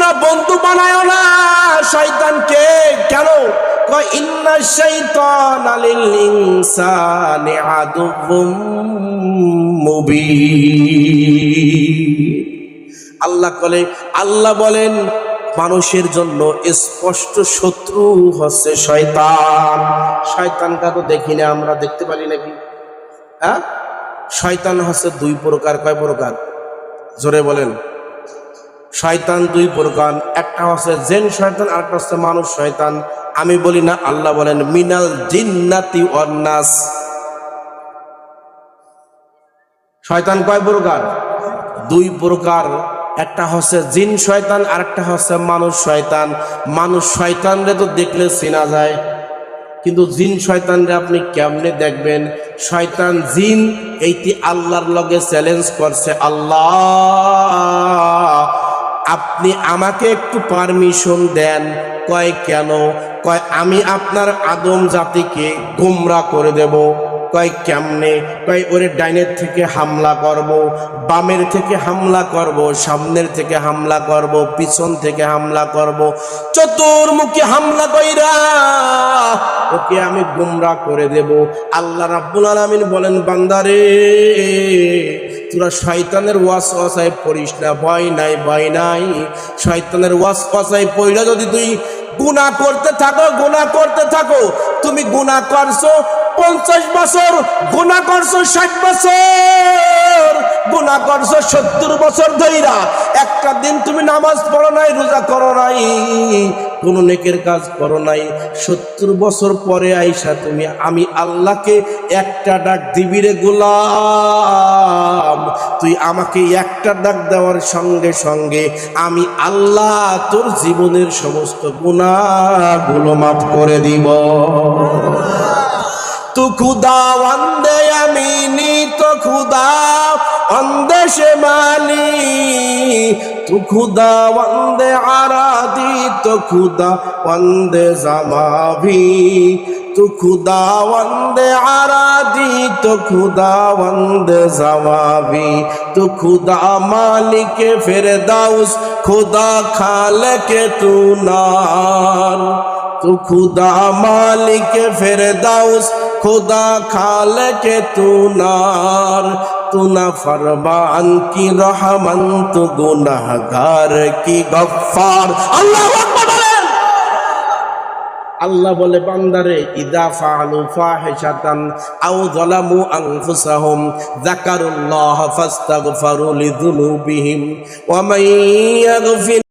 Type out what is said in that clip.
তোমরা বন্ধু বানায়ো না শয়তানকে। কেন? কয় ইন্না শাইতানা লিল ইনসানি আদুউম মুবিন। আল্লাহ বলেন মানুষের জন্য স্পষ্ট শত্রু হচ্ছে শয়তান। শয়তানকে তো দেখি না, আমরা দেখতে পারি নাকি? হ্যাঁ, শয়তান হচ্ছে দুই প্রকার। কয় প্রকার? জোরে বলেন। শয়তান দুই প্রকার, একটা হচ্ছে জিন শয়তান, আর একটা হচ্ছে মানুষ শয়তান। আমি বলি না, আল্লাহ বলেন মিনাল জিন্নাতি ওয়ান নাস। শয়তান কয় প্রকার? দুই প্রকার। একটা হচ্ছে জিন শয়তান, আর একটা হচ্ছে মানুষ শয়তান। মানুষ শয়তানরে তো দেখলে চেনা যায়, কিন্তু জিন শয়তানরে আপনি কেমনে দেখবেন? শয়তান জিন এইটি আল্লাহর লগে চ্যালেঞ্জ করছে, আল্লাহ আপনি আমাকে একটু পারমিশন দেন। কয় কেন? কয় আমি আপনার আদম জাতিকে গোমরা করে দেব। কয় কেমনে? কয় ওরে ডাইনের থেকে হামলা করব, বামের থেকে হামলা করব, সামনের থেকে হামলা করব, পিছন থেকে হামলা করব, চতুর্মুখী হামলা কইরা ওকে আমি গোমরা করে দেব। আল্লাহ রাব্বুল আলামিন বলেন বান্দারে তোরা শয়তানের ওয়াসওয়াসায় পড়িস না। ভয় নাই, ভয় নাই। শয়তানের ওয়াসওয়াসায় পড়লে যদি তুই গুনাহ করতে থাকো, তুমি গুনাহ করছো 50 বছর, গুনাহ করছো 60 বছর, গুনাহ করছো 70 বছর ধইরা, একটা দিন তুমি নামাজ পড়ো নাই, রোজা করো নাই, কোন নেকের কাজ করো নাই, 70 বছর পরে আইসা তুমি আমি আল্লাহকে একটা ডাক দিবি রে গোলাম, তুই আমাকে একটা ডাক দেওয়ার সঙ্গে সঙ্গে আমি আল্লাহ তোর জীবনের সমস্ত গুনাহগুলো মাফ করে দিব। তু খুদা ওয়ান্দে আমিনি, তো খুদা ওয়ান্দে শেমালি, তু খুদা ওয়ান্দে আরাদি, তো খুদা ওয়ান্দে জামাভি, তু খুদা ওয়ান্দে আরাদি, তো খুদা ওয়ান্দে জামাভি, তু খুদা মালিকে ফিরদাউস, খুদা খালকে তু নার, তু খুদা মালিকে ফিরদাউস, खुदा खालिके तू नार, तू ना फरमान की रहमन, तू गुनाहगार की गफ्फार। अल्लाह अकबर बोलें। আল্লাহ বলে বান্দারে ইদা ফাআলু ফাহিশাতান আও যালামু আনফুসাহুম যাকারুল্লাহ ফাস্তাগফিরু লিযুনুবিহিম ওয়া মান ইয়াগফির